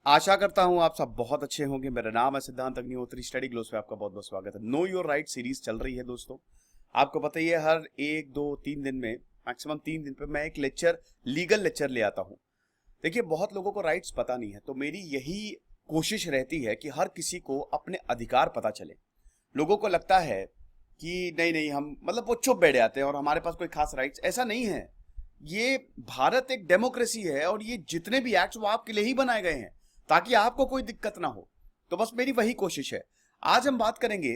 आशा करता हूं आप सब बहुत अच्छे होंगे। मेरा नाम है सिद्धांत अग्निहोत्री। स्टडी ग्लोस पे आपका बहुत बहुत स्वागत है। नो योर राइट सीरीज चल रही है दोस्तों। आपको पता ही है हर 1 2 3 दिन में मैक्सिमम 3 दिन पे मैं एक लेक्चर, लीगल लेक्चर ले आता हूं। देखिए, बहुत लोगों को राइट्स पता नहीं है, तो मेरी यही कोशिश रहती है कि हर किसी को अपने अधिकार पता चले। लोगों को लगता है कि नहीं नहीं, हम मतलब वो चुप बैठ जाते हैं और हमारे पास कोई खास राइट्स, ऐसा नहीं है। ये भारत एक डेमोक्रेसी है और ये जितने भी एक्ट्स वो आपके लिए ही बनाए गए हैं ताकि आपको कोई दिक्कत ना हो। तो बस मेरी वही कोशिश है। आज हम बात करेंगे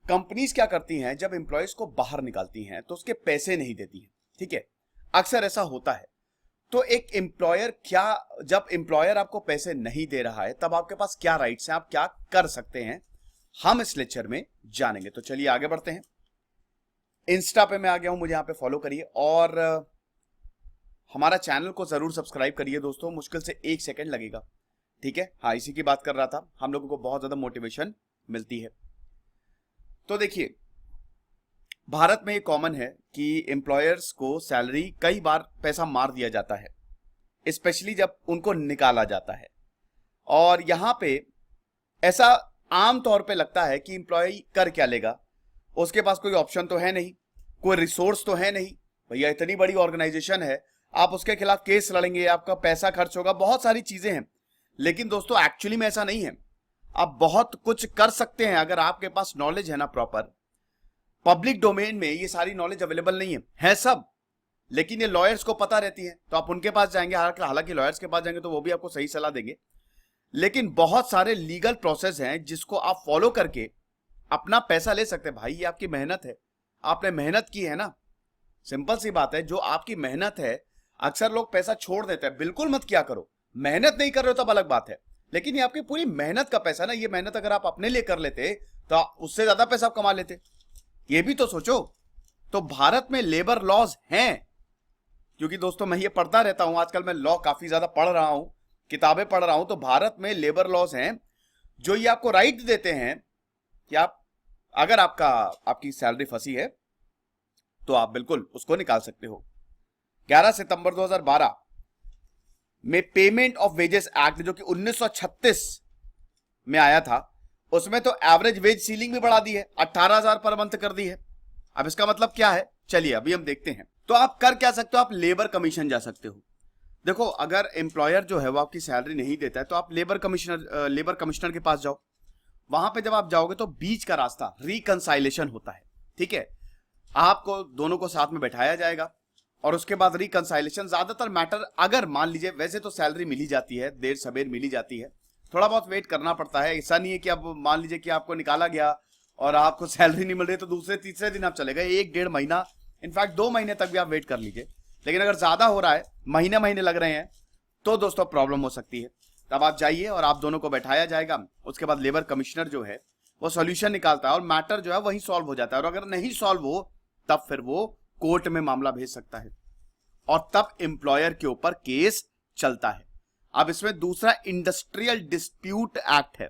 कंपनीज क्या करती हैं जब एम्प्लॉयज को बाहर निकालती हैं तो उसके पैसे नहीं देती हैं। ठीक है, अक्सर ऐसा होता है। तो एक एम्प्लॉयर क्या, जब एम्प्लॉयर आपको पैसे नहीं दे रहा है तब आपके पास क्या राइट्स हैं, आप क्या कर सकते हैं, हम इस लेक्चर में जानेंगे। तो चलिए आगे बढ़ते हैं। इंस्टा पे मैं आ गया हूं, मुझे यहां पे फॉलो करिए और हमारा चैनल को जरूर सब्सक्राइब करिए दोस्तों। मुश्किल से 1 सेकंड लगेगा। ठीक है, हाँ, इसी की बात कर रहा था। हम लोगों को बहुत ज्यादा मोटिवेशन मिलती है। तो देखिए, भारत में ये कॉमन है कि एम्प्लॉयर्स को सैलरी कई बार पैसा मार दिया जाता है, स्पेशली जब उनको निकाला जाता है। और यहां पे ऐसा आम तौर पे लगता है कि एम्प्लॉय कर क्या लेगा, उसके पास कोई ऑप्शन तो है नहीं, कोई रिसोर्स तो है नहीं। भैया, इतनी बड़ी ऑर्गेनाइजेशन है, आप उसके खिलाफ केस लड़ेंगे, आपका पैसा खर्च होगा, बहुत सारी चीजें हैं। लेकिन दोस्तों, एक्चुअली में ऐसा नहीं है। आप बहुत कुछ कर सकते हैं अगर आपके पास नॉलेज है ना प्रॉपर। पब्लिक डोमेन में ये सारी नॉलेज अवेलेबल नहीं है सब, लेकिन ये लॉयर्स को पता रहती है, तो आप उनके पास जाएंगे। हालांकि लॉयर्स के पास जाएंगे तो वो भी आपको सही सलाह देंगे, लेकिन बहुत सारे लीगल प्रोसेस हैं जिसको आप फॉलो करके अपना पैसा ले सकते हैं। भाई, ये आपकी मेहनत है, आपने मेहनत की है ना। सिंपल सी बात है, जो आपकी मेहनत है, अक्सर लोग पैसा छोड़ देते हैं। बिल्कुल मत किया करो। मेहनत नहीं कर रहे हो तब अलग बात है, लेकिन ये आपकी पूरी मेहनत का पैसा ना। ये मेहनत अगर आप अपने लिए कर लेते तो उससे ज्यादा पैसा आप कमा लेते। ये भी तो सोचो। तो भारत में लेबर लॉज हैं, क्योंकि दोस्तों मैं ये पढ़ता रहता हूं, आजकल मैं लॉ काफी ज्यादा पढ़ रहा हूं, किताबें पढ़ रहा हूं। तो भारत में लेबर लॉज हैं जो ये आपको राइट देते हैं कि आप, अगर आपकी सैलरी फंसी है तो आप बिल्कुल उसको निकाल सकते हो। 11 सितंबर 2012 में पेमेंट ऑफ वेजेस एक्ट, जो कि 1936 में आया था, उसमें तो एवरेज वेज सीलिंग भी बढ़ा दी है, 18,000 पर मंथ कर दी है। अब इसका मतलब क्या है, चलिए अभी हम देखते हैं। तो आप कर क्या सकते हो, आप लेबर कमीशन जा सकते हो। देखो, अगर एम्प्लॉयर जो है वो आपकी सैलरी नहीं देता है तो आप लेबर कमिश्नर के पास जाओ। वहां पे जब आप जाओगे तो बीच का रास्ता रिकंसाइलेशन होता है। ठीक है, आपको दोनों को साथ में बैठाया जाएगा और उसके बाद रिकंसाइलेशन। ज्यादातर मैटर, अगर मान लीजिए, वैसे तो सैलरी मिल ही जाती है, देर सबेर मिल ही जाती है, थोड़ा बहुत वेट करना पड़ता है। ऐसा नहीं है कि अब मान लीजिए कि आपको निकाला गया और आपको सैलरी नहीं मिल रही तो दूसरे तीसरे दिन आप चले गए। 1 1.5 महीना, इनफैक्ट 2 महीने तक भी आप वेट कर लीजिए। लेकिन अगर ज्यादा हो रहा है, महीने महीने लग रहे हैं, तो दोस्तों प्रॉब्लम हो सकती है। तब आप जाइए और आप दोनों को बैठाया जाएगा। उसके बाद लेबर कमिश्नर जो है वो सॉल्यूशन निकालता है और मैटर जो है वही सॉल्व हो जाता है। और अगर नहीं सॉल्व हो तब फिर वो कोर्ट में मामला भेज सकता है और तब एम्प्लॉयर के ऊपर केस चलता है। अब इसमें दूसरा इंडस्ट्रियल डिस्प्यूट एक्ट है,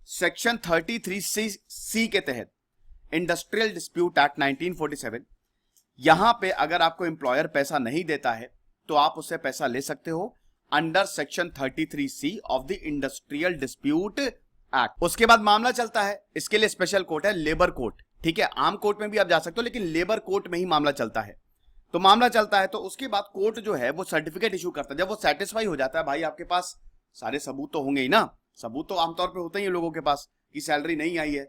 सेक्शन 33C के तहत इंडस्ट्रियल डिस्प्यूट एक्ट 1947। यहां पे अगर आपको एम्प्लॉयर पैसा नहीं देता है तो आप उससे पैसा ले सकते हो under section 33C of the industrial dispute act. उसके बाद मामला चलता है, इसके लिए स्पेशल कोर्ट है, लेबर कोर्ट। ठीक है, आम कोर्ट में भी आप जा सकते हो, लेकिन लेबर कोर्ट में ही मामला चलता है। तो मामला चलता है तो उसके बाद कोर्ट जो है वो सर्टिफिकेट इशू करता है। जब वो सेटिस्फाई हो जाता है, भाई आपके पास सारे सबूत तो होंगे ही ना। सबूत तो आमतौर पे होते ही है लोगों के पास कि सैलरी नहीं आई है,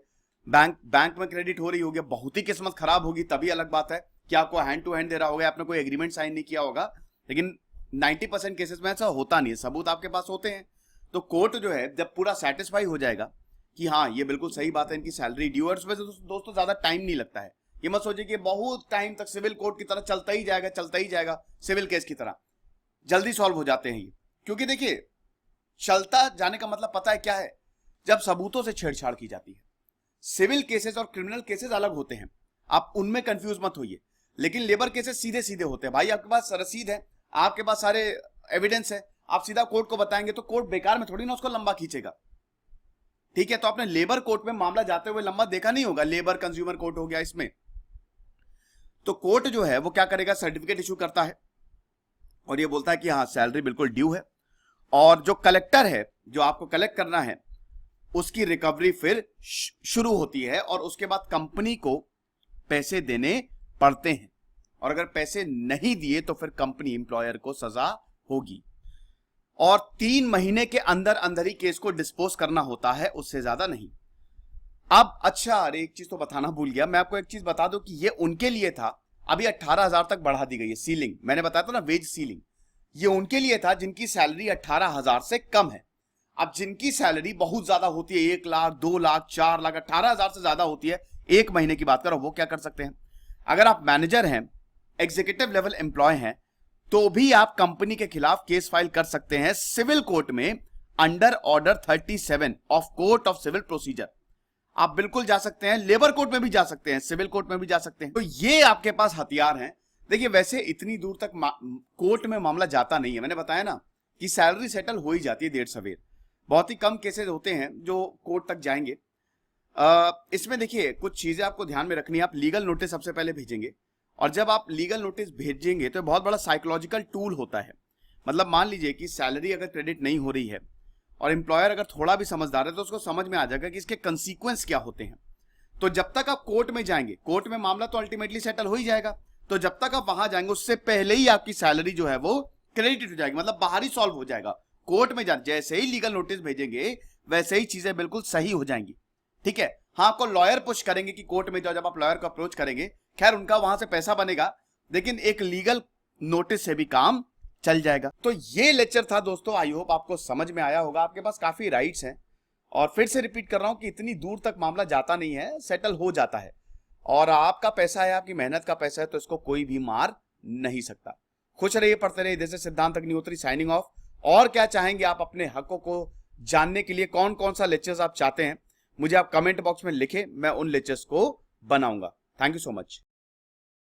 बैंक में क्रेडिट हो रही होगी। बहुत ही किस्मत खराब होगी तभी अलग बात है कि आपको हैंड टू हैंड दे रहा होगा, आपने कोई एग्रीमेंट साइन नहीं किया होगा। लेकिन 90% केसेस में ऐसा होता नहीं है, सबूत आपके पास होते हैं। तो कोर्ट जो है जब पूरा सेटिस्फाई हो जाएगा कि हाँ ये बिल्कुल सही बात है, इनकी सैलरी ड्यू है, उसमें दोस्तों ज्यादा टाइम नहीं लगता है। ये मत सोचिए कि बहुत टाइम तक सिविल कोर्ट की तरह चलता ही जाएगा, सिविल केस की तरह। जल्दी सॉल्व हो जाते हैं ये, क्योंकि देखिए, चलता जाने का मतलब पता है क्या है, जब सबूतों से छेड़छाड़ की जाती है। सिविल केसेस और क्रिमिनल केसेस अलग होते हैं, आप उनमें कंफ्यूज मत होइए। लेकिन लेबर केसेस सीधे सीधे होते हैं। भाई, आपके पास रसीद है, आपके पास सारे एविडेंस है, आप सीधा कोर्ट को बताएंगे तो कोर्ट बेकार में थोड़ी ना उसको लंबा खींचेगा। ठीक है, तो आपने लेबर कोर्ट में मामला जाते हुए लंबा देखा नहीं होगा, लेबर कंज्यूमर कोर्ट हो गया इसमें। तो कोर्ट जो है वो क्या करेगा, सर्टिफिकेट इशू करता है और ये बोलता है कि हाँ सैलरी बिल्कुल ड्यू है। और जो कलेक्टर है, जो आपको कलेक्ट करना है, उसकी रिकवरी फिर शुरू होती है और उसके बाद कंपनी को पैसे देने पड़ते हैं। और अगर पैसे नहीं दिए तो फिर कंपनी एम्प्लॉयर को सजा होगी और 3 महीने के अंदर अंदर ही केस को डिस्पोज करना होता है, उससे ज्यादा नहीं। अब अच्छा, अरे एक चीज तो बताना भूल गया, मैं आपको एक चीज बता दूं कि ये उनके लिए था, अभी 18,000 तक बढ़ा दी गई है सीलिंग। मैंने बताया था ना वेज सीलिंग, ये उनके लिए था जिनकी सैलरी 18,000 से कम है। अब जिनकी सैलरी बहुत ज्यादा होती है, 1 लाख, 2 लाख, 4 लाख, 18,000 से ज्यादा होती है, एक महीने की बात करो, वो क्या कर सकते हैं? अगर आप मैनेजर हैं, एग्जीक्यूटिव लेवल एम्प्लॉय हैं, तो भी आप कंपनी के खिलाफ केस फाइल कर सकते हैं सिविल कोर्ट में under order 37 of court of civil procedure. आप बिल्कुल जा सकते हैं, लेबर कोर्ट में भी जा सकते हैं, सिविल कोर्ट में भी जा सकते हैं। तो ये आपके पास हथियार हैं। देखिए वैसे इतनी दूर तक कोर्ट में मामला जाता नहीं है, मैंने बताया ना कि सैलरी सेटल हो ही जाती है देर सवेर। बहुत ही कम केसेस होते हैं जो कोर्ट तक जाएंगे। इसमें देखिए कुछ चीजें आपको ध्यान में रखनी है। आप लीगल नोटिस सबसे पहले भेजेंगे, और जब आप लीगल नोटिस भेजेंगे तो बहुत बड़ा साइकोलॉजिकल टूल होता है। मतलब मान लीजिए कि सैलरी अगर क्रेडिट नहीं हो रही है और एम्प्लॉयर अगर थोड़ा भी समझदार है तो उसको समझ में आ जाएगा कि इसके कंसीक्वेंस क्या होते हैं। तो जब तक आप कोर्ट में जाएंगे, कोर्ट में मामला तो अल्टीमेटली सेटल हो ही जाएगा, तो जब तक आप वहां जाएंगे उससे पहले ही आपकी सैलरी जो है वो क्रेडिट हो जाएगी, मतलब बाहर ही सॉल्व हो जाएगा। कोर्ट में जैसे ही लीगल नोटिस भेजेंगे वैसे ही चीजें बिल्कुल सही हो जाएंगी। ठीक है, हाँ आपको लॉयर पुश करेंगे कि कोर्ट में जाओ, जब आप लॉयर को अप्रोच करेंगे, खैर उनका वहां से पैसा बनेगा, लेकिन एक लीगल नोटिस से भी काम चल जाएगा। तो ये लेक्चर था दोस्तों, आई होप आपको समझ में आया होगा। आपके पास काफी राइट्स हैं, और फिर से रिपीट कर रहा हूं कि इतनी दूर तक मामला जाता नहीं है, सेटल हो जाता है। और आपका पैसा है, आपकी मेहनत का पैसा है, तो इसको कोई भी मार नहीं सकता। खुश रहिए, पढ़ते रहिए। दिस इज सिद्धांत अग्निहोत्री साइनिंग ऑफ। और क्या चाहेंगे आप अपने हकों को जानने के लिए? कौन कौन सा लेक्चर्स आप चाहते हैं, मुझे आप कमेंट बॉक्स में लिखें, मैं उन लेक्चर्स को बनाऊंगा। Thank you so much.